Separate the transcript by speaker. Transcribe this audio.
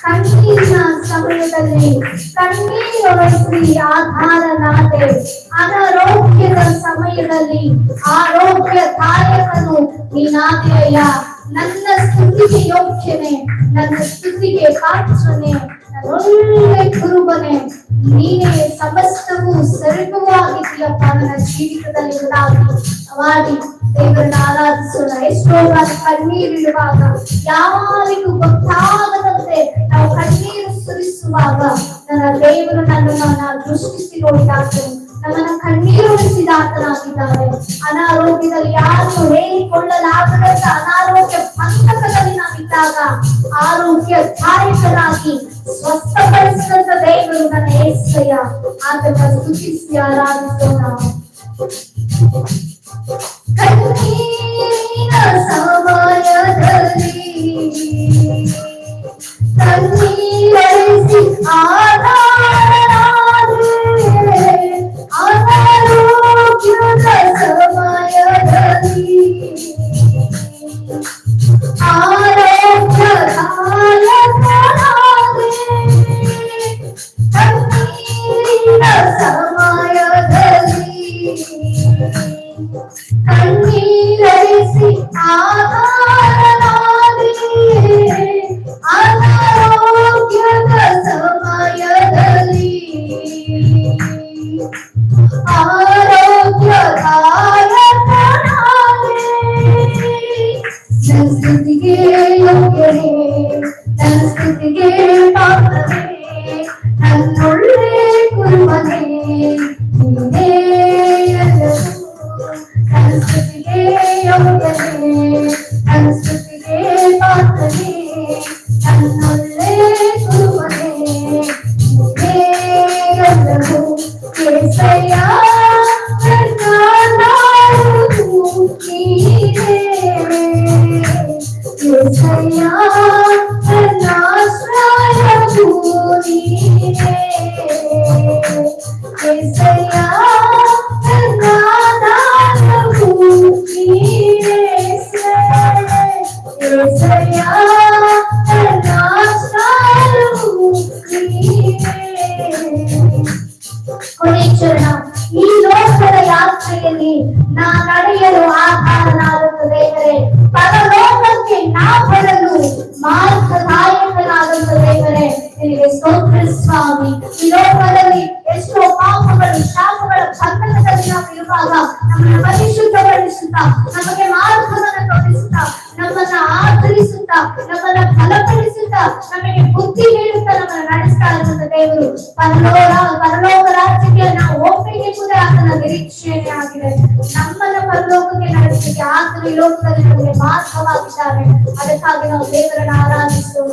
Speaker 1: ಕಣ್ಣೀರಿನ ಸಮಯದಲ್ಲಿ ಕಣ್ಣೀರೊಳಿಸಿ ಆಧಾರನಾದೆ. ಅನಾರೋಗ್ಯದ ಸಮಯದಲ್ಲಿ ಆರೋಗ್ಯದಾಯಕನು ನೀನಾದೆಯಯ್ಯ. ನನ್ನ ಸ್ತುತಿಗೆ ಯೋಗ್ಯನೆ, ನನ್ನ ಸ್ತುತಿಗೆ ಪಾತ್ರನೆ, ಒಳ್ಳೆ ಕುರುಬನೆ ನೀನೇ. ಸಮಸ್ತವೂ ಸರ್ವವಾಗಿದೆಯಪ್ಪ ನನ್ನ ಜೀವಿತದಲ್ಲಿ ಮಾಡಿ ದೇವರನ್ನ ಆರಾಧಿಸೋಣ. ಎಷ್ಟೋ ಬಾರಿ ಕಣ್ಣೀರಿಡುವಾಗ ಯಾರಿಗೂ ಗೊತ್ತಾಗದಂತೆ ನಾವು ಕಣ್ಣೀರು ಸುರಿಸುವಾಗ ನನ್ನ ದೇವರು ನನ್ನನ್ನ ದೃಷ್ಟಿಸಿ ನೋಡಿದಾತನು, ನಮ್ಮನ್ನ ಕಣ್ಣೀರುಳಿಸಿದಾತನಾಗಿದ್ದಾರೆ. ಅನಾರೋಗ್ಯದಲ್ಲಿ ಯಾರು ಹೇಳಿಕೊಳ್ಳಲಾಗದಂತ ಅನಾರೋಗ್ಯ ಪಂಥಕದಲ್ಲಿ ನಾವಿದ್ದಾಗ ಆರೋಗ್ಯದಾಯಕನಾಗಿ ಸ್ವಸ್ಥಪಡಿಸಿದಂತ ದೇವರು ನನ್ನ యేసయ్య. ಆತನ ಸ್ತುತಿಸಿ ಆರಾಧಿಸೋಣ. ಕಣ್ಣೀರಿನ ಸಮಯದಲ್ಲಿ ಕಣ್ಣೀರಿಸಿ ಆಧಾರನಾದೆ. ಅನಾರೋಗ್ಯದ ಸಮಯದಲ್ಲಿ ಆರೋಗ್ಯದಾಯಕನಾದೆ. ಕಣ್ಣೀರಿನ ಸಮಯದಲ್ಲಿ ಕಣ್ಣೀರಿಸಿ ಆಧಾರನಾದೆ. ಅನಾರೋಗ್ಯದ ಸಮಯದಲ್ಲಿ ಆರೋಗ್ಯದಾಯಕನಾದೆ. ನನ್ನ ಸ್ತುತಿಗೆ ಯೋಗ್ಯನೇ, ನನ್ನ ಸ್ತುತಿಗೆ ಪಾತ್ರನೇ, ನನ್ನೊಳ್ಳೆ ಕುರುಬನೇ ನೀನೇ ಎಲ್ಲವೂ. ನನ್ನ ಸ್ತುತಿಗೆ ಯೋಗ್ಯನೇ, ನನ್ನ ಸ್ತುತಿಗೆ ಪಾತ್ರನೇ, ನನ್ನೊಳ್ಳೆ ಕುರುಬನೇ ನೀನೇ ಎಲ್ಲವೂ. యేసయ్య ನನ್ನ ನಾಡು ನೀನೇ. యేసయ్య ನನ್ನ ಆಶ್ರಯವು ನೀನೇ. యేసయ్య ನನ್ನ ಆಧಾರವು ನೀನೇ. యేసయ్య ನನ್ನ ಆಶ್ರಯವು ನೀನೇ. ಕೊನೆಚರಣ, ಈ ಲೋಕದ ಯಾತ್ರೆಯಲ್ಲಿ ನಾ ನಡೆಯಲು ಆಧಾರನಾದಂತ ದೇವರೇ, ಪರಲೋಕಕ್ಕೆ ನಾ ಬರಲು ಮಾರ್ಗದಾಯಕನಾದಂತ ದೇವರೇ ನಿನಗೆ ಸ್ತೋತ್ರ ಸ್ವಾಮಿ. ಈ ಲೋಕದಲ್ಲಿ ಎಷ್ಟೋ ಪಾಪಗಳು ಶಾಪಗಳ ಬಂಧನದಲ್ಲಿ ನಾವು ಇರುವಾಗ ನಮ್ಮನ್ನು ಪರಿಶುದ್ಧಗೊಳಿಸುತ್ತಾ, ನಮಗೆ ಮಾರ್ಗವನ್ನು ತೋರಿಸುತ್ತಾ, ನಮ್ಮನ್ನ ಆಧರಿಸುತ್ತಾ, ನಮ್ಮನ್ನ ಬಲಪಡಿಸುತ್ತಾ, ನಮಗೆ ಬುದ್ಧಿ ಹೇಳುತ್ತಾ ನಮ್ಮನ್ನು ನಡೆಸ್ತಾ ಇರುವಂತ ದೇವರು ಪರಲೋಕ ರಾಜ್ಯಕ್ಕೆ ನಾವು ಒಪ್ಪಿಗೆ ಕೂಡ ಆತನ ನಿರೀಕ್ಷೆಯೇ ಆಗಿದೆ. ನಮ್ಮನ್ನ ಪರಲೋಕಕ್ಕೆ ನಡೆಸಲಿಕ್ಕೆ ಆತನ ಈ ಲೋಕದಲ್ಲಿ ನಮಗೆ ಮಾರ್ಗವಾಗಿದ್ದಾರೆ. ಅದಕ್ಕಾಗಿ ನಾವು ದೇವರನ್ನು ಆರಾಧಿಸೋಣ.